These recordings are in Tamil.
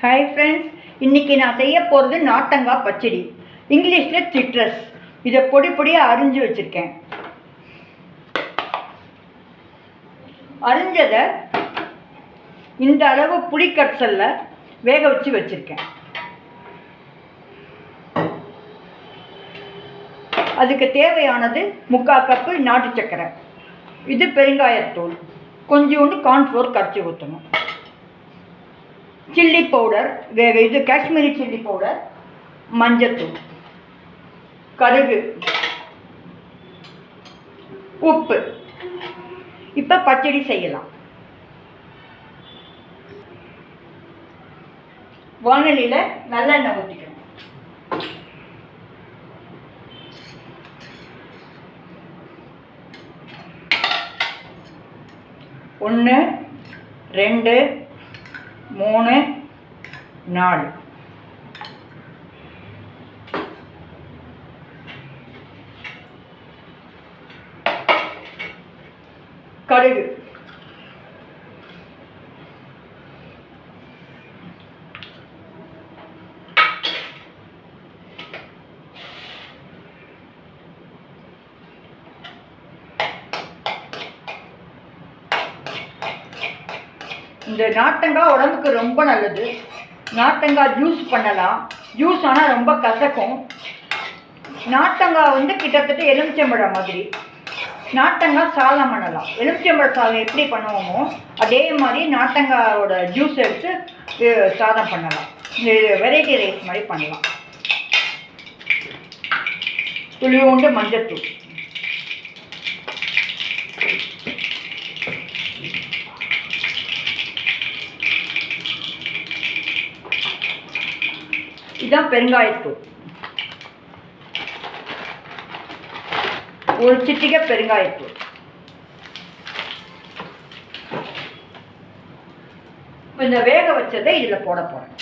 ஹாய் ஃப்ரெண்ட்ஸ், இன்றைக்கி நான் செய்ய போகிறது நார்த்தங்காய் பச்சடி. இங்கிலீஷில் சிட்ரஸ். இதை பொடி பொடியாக அரிஞ்சு வச்சுருக்கேன். அரிஞ்சதை இந்த அளவு புளிக்கரைசல்ல வேக வச்சு வச்சுருக்கேன். அதுக்கு தேவையானது 3/4 கப்பு நாட்டு சர்க்கரை, இது பெருங்காயத்தூள், கொஞ்சோண்டு கார்ன்ஃப்ளோர் கரைச்சி ஊற்றணும், சில்லி பவுடர், இது காஷ்மீரி சில்லி பவுடர், மஞ்சத்தூள், கடுகு, உப்பு. இப்போ பச்சடி செய்யலாம். வானலியில் நல்லெண்ணெய் ஊற்றிக்கணும். 1 2 3 4 கடுகு, இந்த நார்த்தங்காய் உடம்புக்கு ரொம்ப நல்லது. நார்த்தங்காய் ஜூஸ் பண்ணலாம். ஜூஸ் ஆனால் ரொம்ப கசக்கும். நார்த்தங்காய் கிட்டத்தட்ட எலுமிச்சம்பழம் மாதிரி. நார்த்தங்காய் சாதம் பண்ணலாம். எலுமிச்சம்பழ சாதம் எப்படி பண்ணுவோமோ அதே மாதிரி நார்த்தங்காயோட ஜூஸ் எடுத்து சாதம் பண்ணலாம். வெரைட்டி ரைஸ் மாதிரி பண்ணலாம். துளியோண்டு மஞ்சத்தூள், இதுதான் பெருங்காயத்தூள், ஒரு சிட்டிகை பெருங்காயத்தூள். இந்த வேக வச்சதை இதில் போட போறேன்.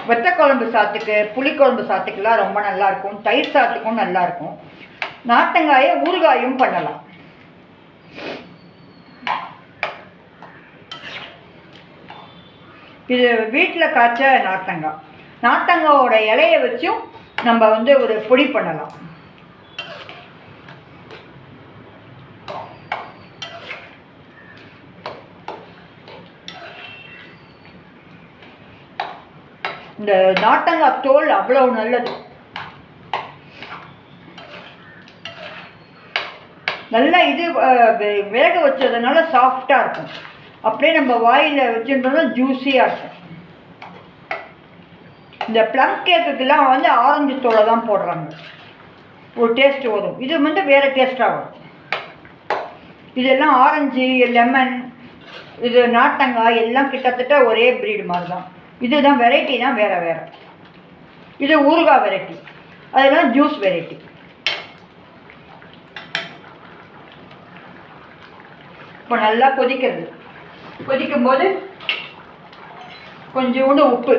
வெட்டை குழம்பு சாத்துக்கு, புளிக்குழம்பு சாத்துக்கெல்லாம் ரொம்ப நல்லா இருக்கும். தயிர் சாத்துக்கும் நல்லா இருக்கும். நார்த்தங்காயை ஊறுகாயும் பண்ணலாம். இது வீட்டில் காய்ச்ச நார்த்தங்காய். நார்த்தங்காயோட இலையை வச்சும் நம்ம ஒரு பொடி பண்ணலாம். இந்த நார்த்தங்காய் தோல் அவ்வளவு நல்லது. நல்லா இது வேக வச்சதுனால சாஃப்டாக இருக்கும். அப்படியே நம்ம வாயில் வச்சுட்டோம்னா ஜூஸியாக இருக்கும். இந்த ப்ளம் கேக்குக்கெல்லாம் ஆரஞ்சு தோலை தான் போடுறாங்க. ஒரு டேஸ்ட் வரும். இது வேறு டேஸ்ட்டாக வரும். இதெல்லாம் ஆரஞ்சு, லெமன், இது நார்த்தங்காய் எல்லாம் கிட்டத்தட்ட ஒரே ப்ரீடு மாதிரி தான். இதுதான் வெரைட்டி தான் வேறு வேறு. இது ஊறுகாய் வெரைட்டி, அதெல்லாம் ஜூஸ் வெரைட்டி. இப்போ நல்லா கொதிக்கிறது. கொதிக்கும்போது கொஞ்சோண்டு உப்பு,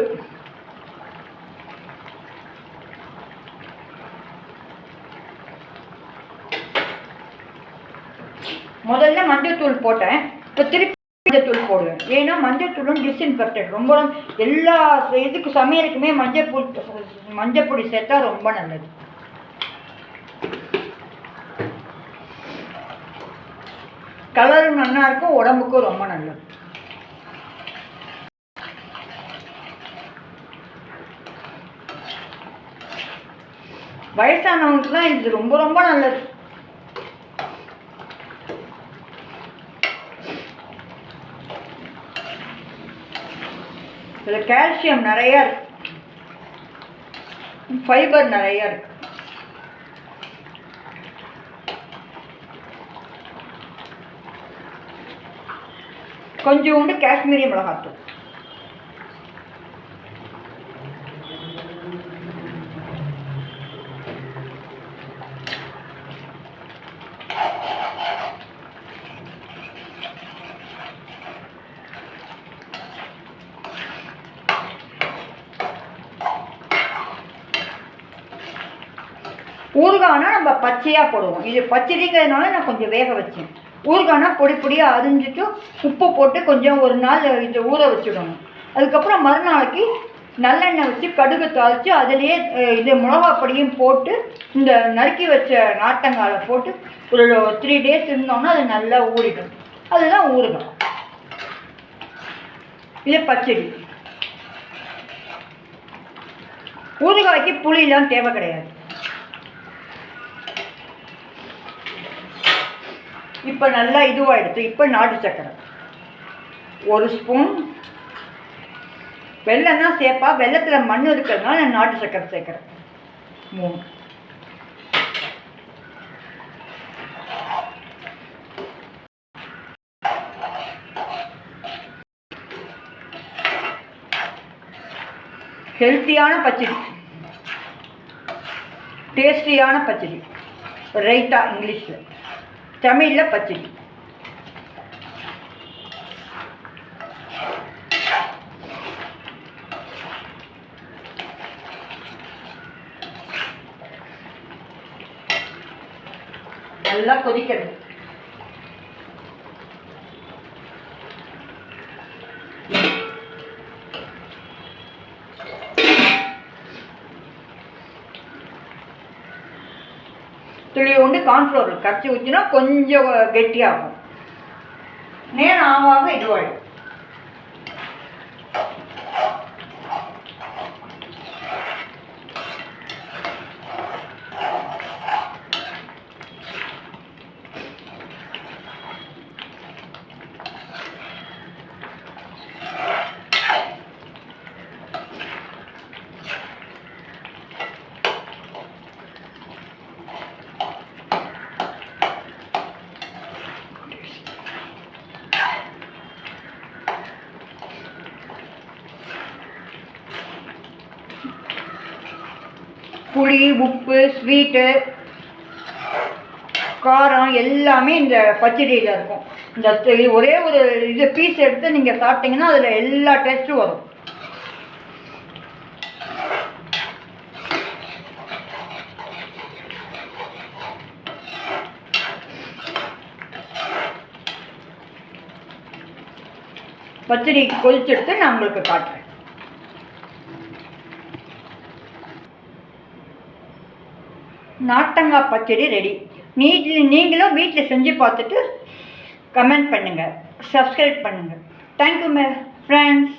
முதல்ல மஞ்சத்தூள் போட்டேன். இப்போ திருப்பி மஞ்சத்தூள் போடுவேன். ஏன்னா மஞ்சத்தூளும் டிஸ்இன்ஃபெக்டட். ரொம்ப எல்லா இதுக்கு சமையலுக்குமே மஞ்சப்பொடி சேர்த்தா ரொம்ப நல்லது. கலரும் நல்லா இருக்கும், உடம்புக்கும் ரொம்ப நல்லது. வயசானவங்களுக்குலாம் இது ரொம்ப ரொம்ப நல்லது. இதில் கால்சியம் நிறையா இருக்கு, ஃபைபர் நிறையா இருக்கு. கொஞ்சோண்டு காஷ்மீரி மிளகாத்தூள், ஊறுகாய்னா நம்ம பச்சையாக போடுவோம். இது பச்சடிங்கிறதுனால நான் கொஞ்சம் வேக வச்சேன். ஊறுகாய்னா பொடி பொடியாக அரிஞ்சிட்டு உப்பு போட்டு கொஞ்சம் ஒரு நாள் இதை ஊற வச்சுடணும். அதுக்கப்புறம் மறுநாளைக்கு நல்லெண்ணெய் வச்சு கடுகு தாளித்து அதிலேயே இது மிளகாப்பொடியும் போட்டு இந்த நறுக்கி வச்ச நார்த்தங்காயை போட்டு ஒரு 3 days இருந்தோம்னா அது நல்லா ஊறிடும். அதுதான் ஊறுகாய். இது பச்சடி. ஊறுகாய்க்கு புளியெலாம் தேவை கிடையாது. இப்போ நல்லா இதுவாகிடுச்சு. இப்போ நாட்டு சர்க்கரை 1 ஸ்பூன். வெல்லம் தான் சேர்ப்பா. வெள்ளத்தில் மண் இருக்கிறதுனால நான் நாட்டு சர்க்கரை சேர்க்குறேன் 3. ஹெல்த்தியான பச்சடி, டேஸ்டியான பச்சடி. ரைத்தா இங்கிலீஷில், தமிழில் பச்சடி. நல்லா கொதிக்கிறது. துளியோண்டு கார்ன்ஃப்ளவர் கரைச்சி ஊற்றினா கொஞ்சம் கெட்டியாகும். நேரம் ஆக இதுவாகிடும். புளி, உப்பு, ஸ்வீட்டு, காரம் எல்லாமே இந்த பச்சடியில் இருக்கும். இந்த ஒரே ஒரு இது பீஸ் எடுத்து நீங்கள் சாப்பிட்டீங்கன்னா அதில் எல்லா டேஸ்ட்டும் வரும். பச்சடி கொதிச்செடுத்து நான் உங்களுக்கு காட்டுறேன். நார்த்தங்காய் பச்சடி ரெடி. நீங்களும் வீட்டில் செஞ்சு பார்த்துட்டு கமெண்ட் பண்ணுங்கள், சப்ஸ்கிரைப் பண்ணுங்கள். Thank you friends.